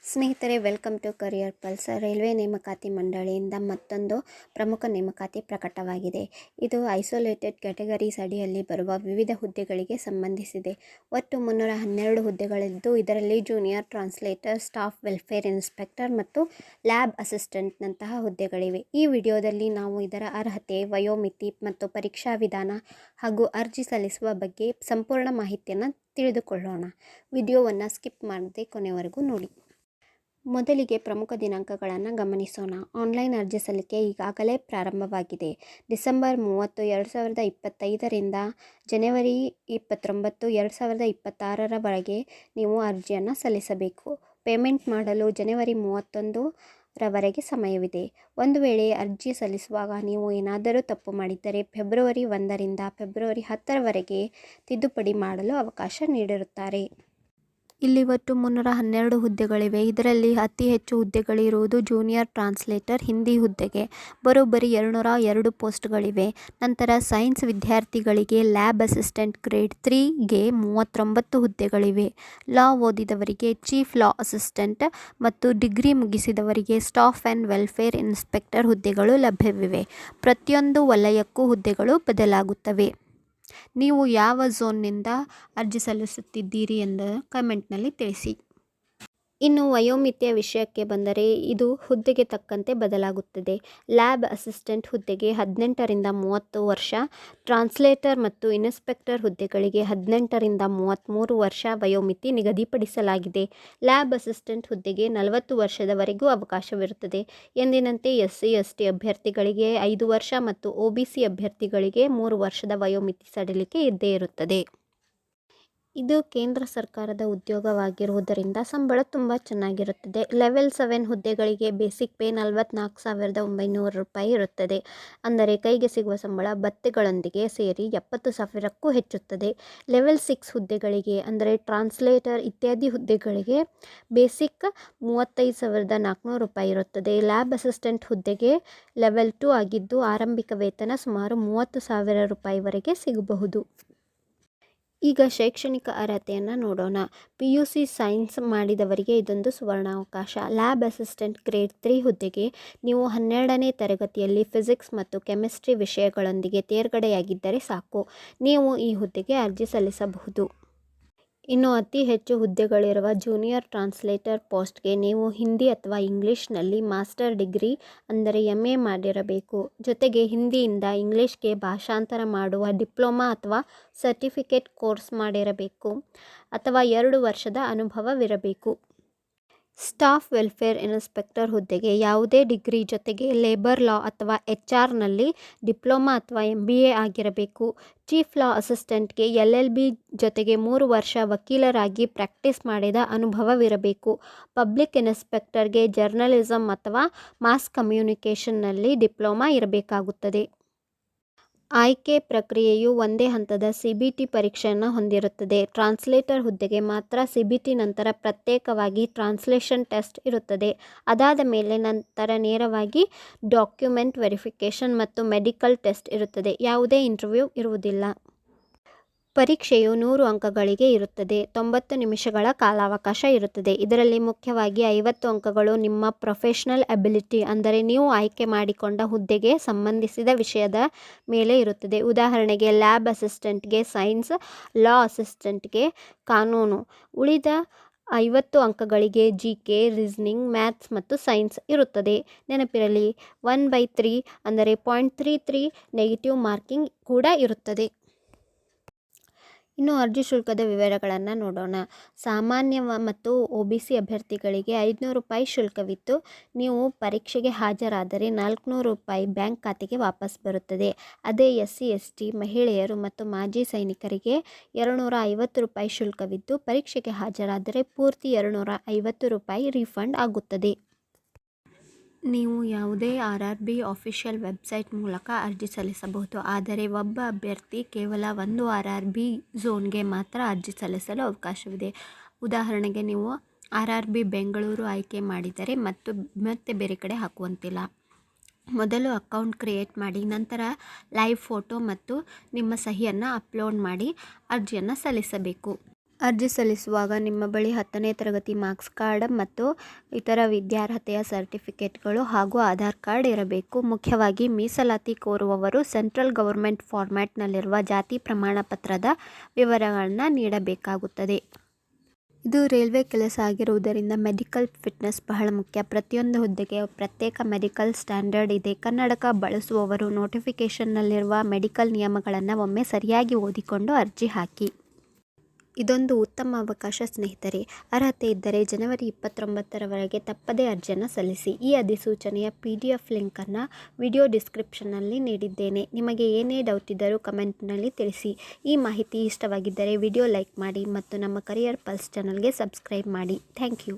ಸ್ನೇಹಿತರೆ, welcome to career pulse. Railway ನೇಮಕಾತಿ ಮಂಡಳಿಯಿಂದ ಮತ್ತೊಂದು ಪ್ರಮುಖ ನೇಮಕಾತಿ ಪ್ರಕಟವಾಗಿದೆ. ಇದು ಐಸೋಲೇಟೆಡ್ ಕ್ಯಾಟಗರೀಸ್ ಅಡಿಯಲ್ಲಿ ಬರುವ ವಿವಿಧ ಹುದ್ದೆಗಳಿಗೆ ಸಂಬಂಧಿಸಿದೆ. ಒಟ್ಟು 312 ಹುದ್ದೆಗಳಿದ್ದು, ಇದರಲ್ಲಿ junior translator, staff welfare inspector ಮತ್ತು ಲ್ಯಾಬ್ ಅಸಿಸ್ಟೆಂಟ್ನಂತಹ ಹುದ್ದೆಗಳಿವೆ. ಈ ವಿಡಿಯೋದಲ್ಲಿ ನಾವು ಇದರ ಅರ್ಹತೆ, ವಯೋಮಿತಿ ಮತ್ತು ಪರೀಕ್ಷಾ ವಿಧಾನ ಹಾಗೂ ಅರ್ಜಿ ಸಲ್ಲಿಸುವ ಬಗ್ಗೆ ಸಂಪೂರ್ಣ ಮಾಹಿತಿಯನ್ನು ತಿಳಿದುಕೊಳ್ಳೋಣ. ವಿಡಿಯೋವನ್ನು ಸ್ಕಿಪ್ ಮಾಡದೆ ಕೊನೆವರೆಗೂ ನೋಡಿ. ಮೊದಲಿಗೆ ಪ್ರಮುಖ ದಿನಾಂಕಗಳನ್ನು ಗಮನಿಸೋಣ. ಆನ್ಲೈನ್ ಅರ್ಜಿ ಸಲ್ಲಿಕೆ ಈಗಾಗಲೇ ಪ್ರಾರಂಭವಾಗಿದೆ. ಡಿಸೆಂಬರ್ 30, 2025ರಿಂದ ಜನವರಿ 29, 2026ರವರೆಗೆ ನೀವು ಅರ್ಜಿಯನ್ನು ಸಲ್ಲಿಸಬೇಕು. ಪೇಮೆಂಟ್ ಮಾಡಲು ಜನವರಿ 31ರವರೆಗೆ ಸಮಯವಿದೆ. ಒಂದು ವೇಳೆ ಅರ್ಜಿ ಸಲ್ಲಿಸುವಾಗ ನೀವು ಏನಾದರೂ ತಪ್ಪು ಮಾಡಿದ್ದರೆ ಫೆಬ್ರವರಿ 1ರಿಂದ ಫೆಬ್ರವರಿ 10ರವರೆಗೆ ತಿದ್ದುಪಡಿ ಮಾಡಲು ಅವಕಾಶ ನೀಡಿರುತ್ತಾರೆ. ಇಲ್ಲಿ ಒಟ್ಟು 312 ಹುದ್ದೆಗಳಿವೆ. ಇದರಲ್ಲಿ ಅತಿ ಹೆಚ್ಚು ಹುದ್ದೆಗಳಿರುವುದು ಜೂನಿಯರ್ ಟ್ರಾನ್ಸ್ಲೇಟರ್ ಹಿಂದಿ ಹುದ್ದೆಗೆ ಬರೋಬ್ಬರಿ 202 ಪೋಸ್ಟ್ಗಳಿವೆ. ನಂತರ ಸೈನ್ಸ್ ವಿದ್ಯಾರ್ಥಿಗಳಿಗೆ ಲ್ಯಾಬ್ ಅಸಿಸ್ಟೆಂಟ್ ಗ್ರೇಡ್ 3ಗೆ 39 ಹುದ್ದೆಗಳಿವೆ. ಲಾ ಓದಿದವರಿಗೆ ಚೀಫ್ ಲಾ ಅಸಿಸ್ಟೆಂಟ್ ಮತ್ತು ಡಿಗ್ರಿ ಮುಗಿಸಿದವರಿಗೆ ಸ್ಟಾಫ್ ಆ್ಯಂಡ್ ವೆಲ್ಫೇರ್ ಇನ್ಸ್ಪೆಕ್ಟರ್ ಹುದ್ದೆಗಳು ಲಭ್ಯವಿವೆ. ಪ್ರತಿಯೊಂದು ವಲಯಕ್ಕೂ ಹುದ್ದೆಗಳು ಬದಲಾಗುತ್ತವೆ. ನೀವು ಯಾವ ಝೋನ್ನಿಂದ ಅರ್ಜಿ ಸಲ್ಲಿಸುತ್ತಿದ್ದೀರಿ ಎಂದು ಕಮೆಂಟ್ನಲ್ಲಿ ತಿಳಿಸಿ. ಇನ್ನು ವಯೋಮಿತಿಯ ವಿಷಯಕ್ಕೆ ಬಂದರೆ ಇದು ಹುದ್ದೆಗೆ ತಕ್ಕಂತೆ ಬದಲಾಗುತ್ತದೆ. ಲ್ಯಾಬ್ ಅಸಿಸ್ಟೆಂಟ್ ಹುದ್ದೆಗೆ 18ರಿಂದ 30 ವರ್ಷ, ಟ್ರಾನ್ಸ್ಲೇಟರ್ ಮತ್ತು ಇನ್ಸ್ಪೆಕ್ಟರ್ ಹುದ್ದೆಗಳಿಗೆ 18ರಿಂದ 33 ವರ್ಷ ವಯೋಮಿತಿ ನಿಗದಿಪಡಿಸಲಾಗಿದೆ. ಲ್ಯಾಬ್ ಅಸಿಸ್ಟೆಂಟ್ ಹುದ್ದೆಗೆ 40 ವರ್ಷದವರೆಗೂ ಅವಕಾಶವಿರುತ್ತದೆ. ಎಂದಿನಂತೆ SC ST ಅಭ್ಯರ್ಥಿಗಳಿಗೆ 5 ವರ್ಷ ಮತ್ತು OBC ಅಭ್ಯರ್ಥಿಗಳಿಗೆ 3 ವರ್ಷದ ವಯೋಮಿತಿ ಸಡಿಲಿಕೆ ಇದ್ದೇ ಇರುತ್ತದೆ. ಇದು ಕೇಂದ್ರ ಸರ್ಕಾರದ ಉದ್ಯೋಗವಾಗಿರುವುದರಿಂದ ಸಂಬಳ ತುಂಬ ಚೆನ್ನಾಗಿರುತ್ತದೆ. ಲೆವೆಲ್ 7 ಹುದ್ದೆಗಳಿಗೆ ಬೇಸಿಕ್ ಪೇ 44,900 ರೂಪಾಯಿ ಇರುತ್ತದೆ. ಅಂದರೆ ಕೈಗೆ ಸಿಗುವ ಸಂಬಳ ಭತ್ಯೆಗಳೊಂದಿಗೆ ಸೇರಿ 70,000ಕ್ಕೂ ಹೆಚ್ಚುತ್ತದೆ. ಲೆವೆಲ್ 6 ಹುದ್ದೆಗಳಿಗೆ ಅಂದರೆ ಟ್ರಾನ್ಸ್ಲೇಟರ್ ಇತ್ಯಾದಿ ಹುದ್ದೆಗಳಿಗೆ ಬೇಸಿಕ್ 35,400 ರೂಪಾಯಿ ಇರುತ್ತದೆ. ಲ್ಯಾಬ್ ಅಸಿಸ್ಟೆಂಟ್ ಹುದ್ದೆಗೆ ಲೆವೆಲ್ 2 ಆಗಿದ್ದು ಆರಂಭಿಕ ವೇತನ ಸುಮಾರು 30,000 ರೂಪಾಯಿವರೆಗೆ ಸಿಗಬಹುದು. ಈಗ ಶೈಕ್ಷಣಿಕ ಅರ್ಹತೆಯನ್ನು ನೋಡೋಣ. PUC ಸೈನ್ಸ್ ಮಾಡಿದವರಿಗೆ ಇದೊಂದು ಸುವರ್ಣಾವಕಾಶ. ಲ್ಯಾಬ್ ಅಸಿಸ್ಟೆಂಟ್ ಗ್ರೇಡ್ 3 ಹುದ್ದೆಗೆ ನೀವು 12ನೇ ತರಗತಿಯಲ್ಲಿ ಫಿಸಿಕ್ಸ್ ಮತ್ತು ಕೆಮಿಸ್ಟ್ರಿ ವಿಷಯಗಳೊಂದಿಗೆ ತೇರ್ಗಡೆಯಾಗಿದ್ದರೆ ಸಾಕು. ನೀವು ಈ ಹುದ್ದೆಗೆ ಅರ್ಜಿ ಸಲ್ಲಿಸಬಹುದು. ಇನ್ನು ಅತಿ ಹೆಚ್ಚು ಹುದ್ದೆಗಳಿರುವ ಜೂನಿಯರ್ ಟ್ರಾನ್ಸ್ಲೇಟರ್ ಪೋಸ್ಟ್ಗೆ ನೀವು ಹಿಂದಿ ಅಥವಾ ಇಂಗ್ಲಿಷ್ನಲ್ಲಿ ಮಾಸ್ಟರ್ ಡಿಗ್ರಿ ಅಂದರೆ MA ಮಾಡಿರಬೇಕು. ಜೊತೆಗೆ ಹಿಂದಿಯಿಂದ ಇಂಗ್ಲಿಷ್ಗೆ ಭಾಷಾಂತರ ಮಾಡುವ ಡಿಪ್ಲೊಮಾ ಅಥವಾ ಸರ್ಟಿಫಿಕೇಟ್ ಕೋರ್ಸ್ ಮಾಡಿರಬೇಕು ಅಥವಾ 2 ವರ್ಷದ ಅನುಭವವಿರಬೇಕು. ಸ್ಟಾಫ್ ವೆಲ್ಫೇರ್ ಇನ್ಸ್ಪೆಕ್ಟರ್ ಹುದ್ದೆಗೆ ಯಾವುದೇ ಡಿಗ್ರಿ ಜೊತೆಗೆ ಲೇಬರ್ ಲಾ ಅಥವಾ HR ಡಿಪ್ಲೊಮಾ ಅಥವಾ MBA ಆಗಿರಬೇಕು. ಚೀಫ್ ಲಾ ಅಸಿಸ್ಟೆಂಟ್ಗೆ LLB ಜೊತೆಗೆ 3 ವರ್ಷ ವಕೀಲರಾಗಿ ಪ್ರಾಕ್ಟೀಸ್ ಮಾಡಿದ ಅನುಭವವಿರಬೇಕು. ಪಬ್ಲಿಕ್ ಇನ್ಸ್ಪೆಕ್ಟರ್ಗೆ ಜರ್ನಲಿಸಮ್ ಅಥವಾ ಮಾಸ್ ಕಮ್ಯುನಿಕೇಷನ್ನಲ್ಲಿ ಡಿಪ್ಲೊಮಾ ಇರಬೇಕಾಗುತ್ತದೆ. ಆಯ್ಕೆ ಪ್ರಕ್ರಿಯೆಯು ಒಂದೇ ಹಂತದ CBT ಪರೀಕ್ಷೆಯನ್ನು ಹೊಂದಿರುತ್ತದೆ. ಟ್ರಾನ್ಸ್ಲೇಟರ್ ಹುದ್ದೆಗೆ ಮಾತ್ರ CBT ನಂತರ ಪ್ರತ್ಯೇಕವಾಗಿ ಟ್ರಾನ್ಸ್ಲೇಷನ್ ಟೆಸ್ಟ್ ಇರುತ್ತದೆ. ಅದಾದ ಮೇಲೆ ನಂತರ ನೇರವಾಗಿ ಡಾಕ್ಯುಮೆಂಟ್ ವೆರಿಫಿಕೇಷನ್ ಮತ್ತು ಮೆಡಿಕಲ್ ಟೆಸ್ಟ್ ಇರುತ್ತದೆ. ಯಾವುದೇ ಇಂಟರ್ವ್ಯೂ ಇರುವುದಿಲ್ಲ. ಪರೀಕ್ಷೆಯು 100 ಅಂಕಗಳಿಗೆ ಇರುತ್ತದೆ. 90 ನಿಮಿಷಗಳ ಕಾಲಾವಕಾಶ ಇರುತ್ತದೆ. ಇದರಲ್ಲಿ ಮುಖ್ಯವಾಗಿ 50 ಅಂಕಗಳು ನಿಮ್ಮ ಪ್ರೊಫೆಷನಲ್ ಅಬಿಲಿಟಿ ಅಂದರೆ ನೀವು ಆಯ್ಕೆ ಮಾಡಿಕೊಂಡ ಹುದ್ದೆಗೆ ಸಂಬಂಧಿಸಿದ ವಿಷಯದ ಮೇಲೆ ಇರುತ್ತದೆ. ಉದಾಹರಣೆಗೆ ಲ್ಯಾಬ್ ಅಸಿಸ್ಟೆಂಟ್ಗೆ ಸೈನ್ಸ್, ಲಾ ಅಸಿಸ್ಟೆಂಟ್ಗೆ ಕಾನೂನು. ಉಳಿದ 50 ಅಂಕಗಳಿಗೆ GK, ರೀಸನಿಂಗ್, ಮ್ಯಾಥ್ಸ್ ಮತ್ತು ಸೈನ್ಸ್ ಇರುತ್ತದೆ. ನೆನಪಿರಲಿ, 1/3 ಅಂದರೆ 0.33 ನೆಗೆಟಿವ್ ಮಾರ್ಕಿಂಗ್ ಕೂಡ ಇರುತ್ತದೆ. ಇನ್ನು ಅರ್ಜಿ ಶುಲ್ಕದ ವಿವರಗಳನ್ನು ನೋಡೋಣ. ಸಾಮಾನ್ಯ ಮತ್ತು OBC ಅಭ್ಯರ್ಥಿಗಳಿಗೆ 500 ರೂಪಾಯಿ ಶುಲ್ಕವಿತ್ತು. ನೀವು ಪರೀಕ್ಷೆಗೆ ಹಾಜರಾದರೆ 400 ರೂಪಾಯಿ ಬ್ಯಾಂಕ್ ಖಾತೆಗೆ ವಾಪಸ್ ಬರುತ್ತದೆ. ಅದೇ SC ST ಮಹಿಳೆಯರು ಮತ್ತು ಮಾಜಿ ಸೈನಿಕರಿಗೆ 250 ರೂಪಾಯಿ ಶುಲ್ಕವಿದ್ದು ಪರೀಕ್ಷೆಗೆ ಹಾಜರಾದರೆ ಪೂರ್ತಿ 250 ರೂಪಾಯಿ ರೀಫಂಡ್ ಆಗುತ್ತದೆ. ನೀವು ಯಾವುದೇ RRB ಆಫಿಷಿಯಲ್ ವೆಬ್ಸೈಟ್ ಮೂಲಕ ಅರ್ಜಿ ಸಲ್ಲಿಸಬಹುದು. ಆದರೆ ಒಬ್ಬ ಅಭ್ಯರ್ಥಿ ಕೇವಲ ಒಂದು RRB ಝೋನ್ಗೆ ಮಾತ್ರ ಅರ್ಜಿ ಸಲ್ಲಿಸಲು ಅವಕಾಶವಿದೆ. ಉದಾಹರಣೆಗೆ ನೀವು RRB ಬೆಂಗಳೂರು ಆಯ್ಕೆ ಮಾಡಿದರೆ ಮತ್ತೆ ಬೇರೆ ಕಡೆ ಹಾಕುವಂತಿಲ್ಲ. ಮೊದಲು ಅಕೌಂಟ್ ಕ್ರಿಯೇಟ್ ಮಾಡಿ, ನಂತರ ಲೈವ್ ಫೋಟೋ ಮತ್ತು ನಿಮ್ಮ ಸಹಿಯನ್ನು ಅಪ್ಲೋಡ್ ಮಾಡಿ ಅರ್ಜಿಯನ್ನು ಸಲ್ಲಿಸಬೇಕು. ಅರ್ಜಿ ಸಲ್ಲಿಸುವಾಗ ನಿಮ್ಮ ಬಳಿ 10ನೇ ತರಗತಿ ಮಾರ್ಕ್ಸ್ ಕಾರ್ಡ್ ಮತ್ತು ಇತರ ವಿದ್ಯಾರ್ಹತೆಯ ಸರ್ಟಿಫಿಕೇಟ್ಗಳು ಹಾಗೂ ಆಧಾರ್ ಕಾರ್ಡ್ ಇರಬೇಕು. ಮುಖ್ಯವಾಗಿ ಮೀಸಲಾತಿ ಕೋರುವವರು ಸೆಂಟ್ರಲ್ ಗವರ್ಮೆಂಟ್ ಫಾರ್ಮ್ಯಾಟ್ನಲ್ಲಿರುವ ಜಾತಿ ಪ್ರಮಾಣ ಪತ್ರದ ವಿವರಗಳನ್ನು ನೀಡಬೇಕಾಗುತ್ತದೆ. ಇದು ರೈಲ್ವೆ ಕೆಲಸ ಆಗಿರುವುದರಿಂದ ಮೆಡಿಕಲ್ ಫಿಟ್ನೆಸ್ ಬಹಳ ಮುಖ್ಯ. ಪ್ರತಿಯೊಂದು ಹುದ್ದೆಗೆ ಪ್ರತ್ಯೇಕ ಮೆಡಿಕಲ್ ಸ್ಟ್ಯಾಂಡರ್ಡ್ ಇದೆ. ಕನ್ನಡಕ ಬಳಸುವವರು ನೋಟಿಫಿಕೇಷನ್ನಲ್ಲಿರುವ ಮೆಡಿಕಲ್ ನಿಯಮಗಳನ್ನು ಒಮ್ಮೆ ಸರಿಯಾಗಿ ಓದಿಕೊಂಡು ಅರ್ಜಿ ಹಾಕಿ. ಇದೊಂದು ಉತ್ತಮ ಅವಕಾಶ ಸ್ನೇಹಿತರೆ. ಅರ್ಹತೆ ಇದ್ದರೆ ಜನವರಿ 29ರವರೆಗೆ ತಪ್ಪದೇ ಅರ್ಜಿಯನ್ನು ಸಲ್ಲಿಸಿ. ಈ ಅಧಿಸೂಚನೆಯ PDF ಲಿಂಕನ್ನು ವಿಡಿಯೋ ಡಿಸ್ಕ್ರಿಪ್ಷನ್ನಲ್ಲಿ ನೀಡಿದ್ದೇನೆ. ನಿಮಗೆ ಏನೇ ಡೌಟ್ ಇದ್ದರೂ ಕಮೆಂಟ್ನಲ್ಲಿ ತಿಳಿಸಿ. ಈ ಮಾಹಿತಿ ಇಷ್ಟವಾಗಿದ್ದರೆ ವಿಡಿಯೋ ಲೈಕ್ ಮಾಡಿ ಮತ್ತು ನಮ್ಮ ಕರಿಯರ್ ಪಲ್ಸ್ ಚಾನಲ್ಗೆ ಸಬ್ಸ್ಕ್ರೈಬ್ ಮಾಡಿ. Thank you.